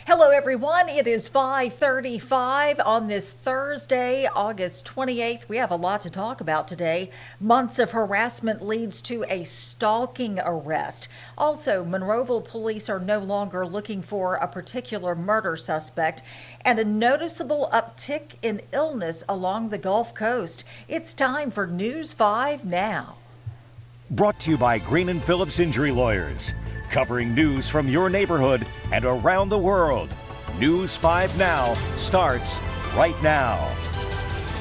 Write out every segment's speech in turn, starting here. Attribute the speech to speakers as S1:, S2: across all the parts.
S1: Hello, everyone. It is 5:35 on this Thursday, August 28th. We have a lot to talk about today. Months of harassment leads to a stalking arrest. Also, Monroeville police are no longer looking for a particular murder suspect, and a noticeable uptick in illness along the Gulf Coast. It's time for News 5 now.
S2: Brought to you by Green and Phillips Injury Lawyers, covering news from your neighborhood and around the world. News 5 Now starts right now.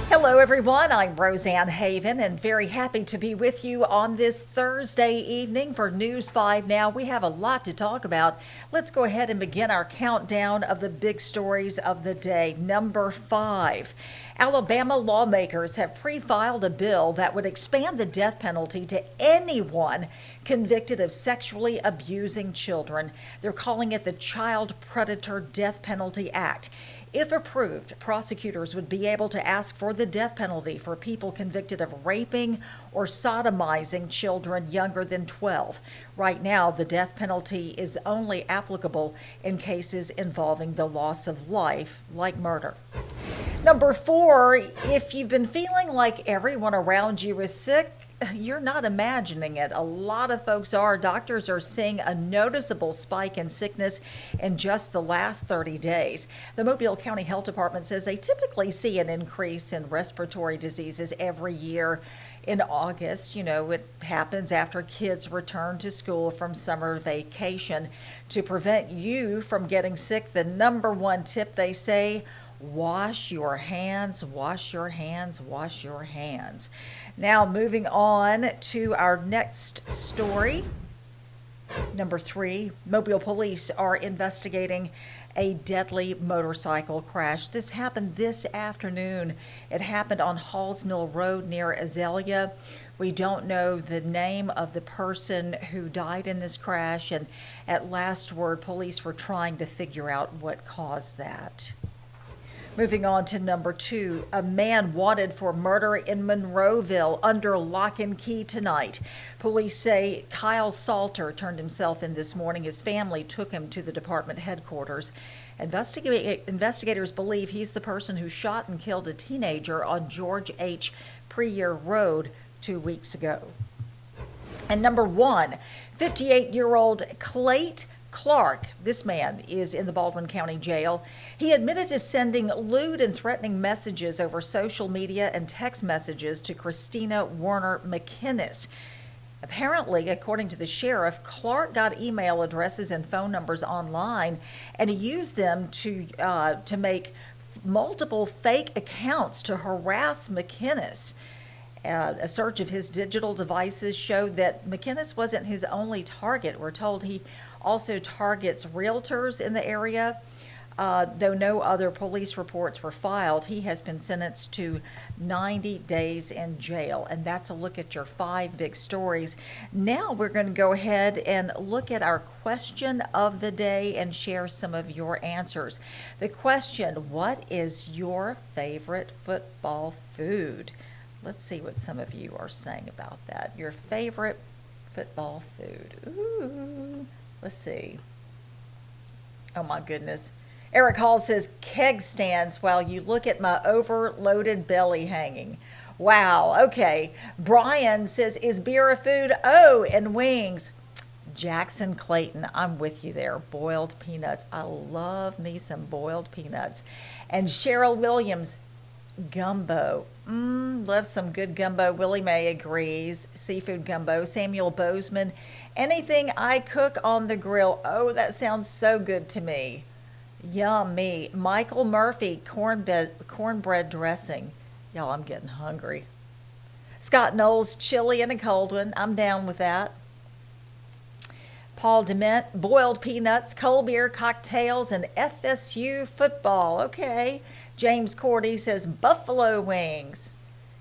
S1: Hello, everyone. I'm Roseanne Haven and very happy to be with you on this Thursday evening for News 5 Now. We have a lot to talk about. Let's go ahead and begin our countdown of the big stories of the day. Number 5. Alabama lawmakers have pre-filed a bill that would expand the death penalty to anyone convicted of sexually abusing children. They're calling it the Child Predator Death Penalty Act. If approved, prosecutors would be able to ask for the death penalty for people convicted of raping or sodomizing children younger than 12. Right now, the death penalty is only applicable in cases involving the loss of life, like murder. Number 4, if you've been feeling like everyone around you is sick, you're not imagining it. A lot of folks are. Doctors are seeing a noticeable spike in sickness in just the last 30 days. The Mobile County Health Department says they typically see an increase in respiratory diseases every year in August. You know, it happens after kids return to school from summer vacation. To prevent you from getting sick, the number one tip, they say, wash your hands, wash your hands, wash your hands. Now, moving on to our next story. Number 3, Mobile police are investigating a deadly motorcycle crash. This happened this afternoon. It happened on Halls Mill Road near Azalea. We don't know the name of the person who died in this crash, and at last word, police were trying to figure out what caused that. Moving on to number 2, a man wanted for murder in Monroeville under lock and key tonight. Police say Kyle Salter turned himself in this morning. His family took him to the department headquarters. Investigators believe he's the person who shot and killed a teenager on George H. Preyer Road 2 weeks ago. And number 1, 58-year-old Clayt Clark, this man is in the Baldwin County Jail. He admitted to sending lewd and threatening messages over social media and text messages to Christina Warner McInnes. Apparently, according to the sheriff, Clark got email addresses and phone numbers online, and he used them to make multiple fake accounts to harass McInnes. A search of his digital devices showed that McInnes wasn't his only target. We're told he also targets realtors in the area. Though no other police reports were filed, he has been sentenced to 90 days in jail. And that's a look at your 5 big stories. Now we're going to go ahead and look at our question of the day and share some of your answers. The question, what is your favorite football food? Let's see what some of you are saying about that. Your favorite football food. Ooh, let's see. Oh my goodness. Eric Hall says keg stands while you look at my overloaded belly hanging. Wow, okay. Brian says, is beer a food? Oh, and wings. Jackson Clayton, I'm with you there. Boiled peanuts. I love me some boiled peanuts. And Cheryl Williams, gumbo. Love some good gumbo. Willie Mae agrees. Seafood gumbo. Samuel Bozeman, anything I cook on the grill. Oh, that sounds so good to me. Yummy. Michael Murphy, cornbread dressing. Y'all, I'm getting hungry. Scott Knowles, chili and a cold one. I'm down with that. Paul Dement, boiled peanuts, cold beer, cocktails, and FSU football. Okay. James Cordy says buffalo wings.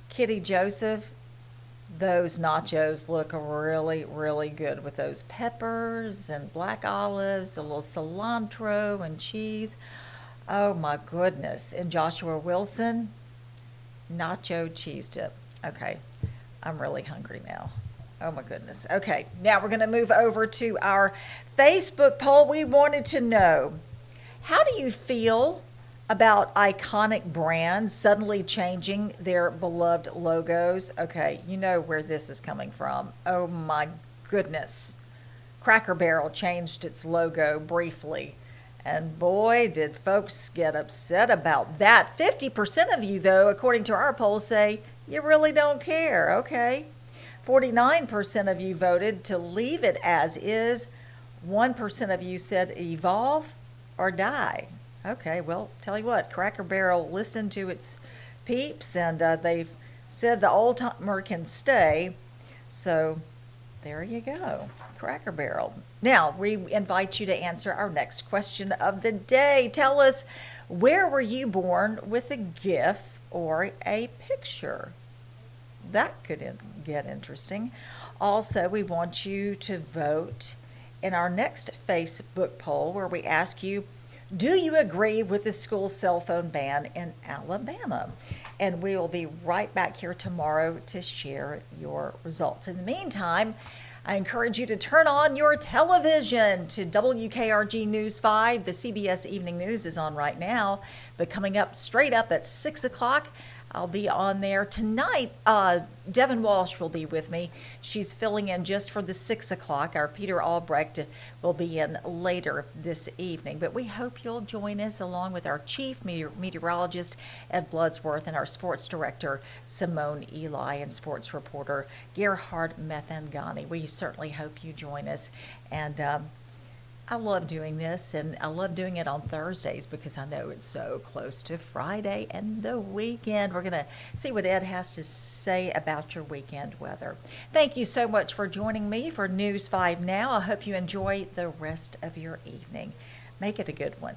S1: Kitty Joseph, those nachos look really, really good with those peppers and black olives, a little cilantro and cheese. Oh my goodness. And Joshua Wilson, nacho cheese dip. Okay, I'm really hungry now. Oh my goodness. Okay, now we're going to move over to our Facebook poll. We wanted to know, How do you feel about iconic brands suddenly changing their beloved logos? Okay, you know where this is coming from. Oh my goodness. Cracker Barrel changed its logo briefly. And boy, did folks get upset about that. 50% of you, though, according to our poll, say you really don't care. Okay. 49% of you voted to leave it as is. 1% of you said evolve or die. Okay, well, tell you what, Cracker Barrel listened to its peeps, and they've said the old timer can stay. So there you go, Cracker Barrel. Now, we invite you to answer our next question of the day. Tell us, where were you born with a GIF or a picture? That could get interesting. Also, we want you to vote in our next Facebook poll where we ask you, do you agree with the school cell phone ban in Alabama? And we will be right back here tomorrow to share your results. In the meantime, I encourage you to turn on your television to WKRG News 5. The CBS Evening News is on right now, but coming up straight up at 6 o'clock, I'll be on there tonight. Devin Walsh will be with me. She's filling in just for the 6 o'clock. Our Peter Albrecht will be in later this evening. But we hope you'll join us along with our chief meteorologist, Ed Bloodsworth, and our sports director, Simone Eli, and sports reporter, Gerhard Methangani. We certainly hope you join us. And I love doing this, and I love doing it on Thursdays because I know it's so close to Friday and the weekend. We're going to see what Ed has to say about your weekend weather. Thank you so much for joining me for News 5 Now. I hope you enjoy the rest of your evening. Make it a good one.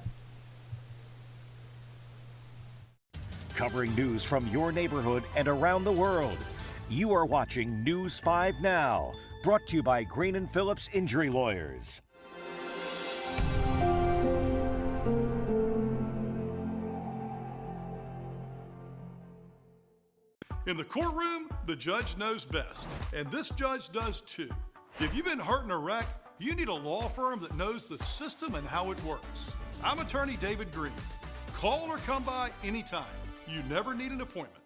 S2: Covering news from your neighborhood and around the world. You are watching News 5 Now, brought to you by Green & Phillips Injury Lawyers.
S3: In the courtroom, the judge knows best, and this judge does too. If you've been hurt in a wreck, you need a law firm that knows the system and how it works. I'm attorney David Green. Call or come by anytime. You never need an appointment.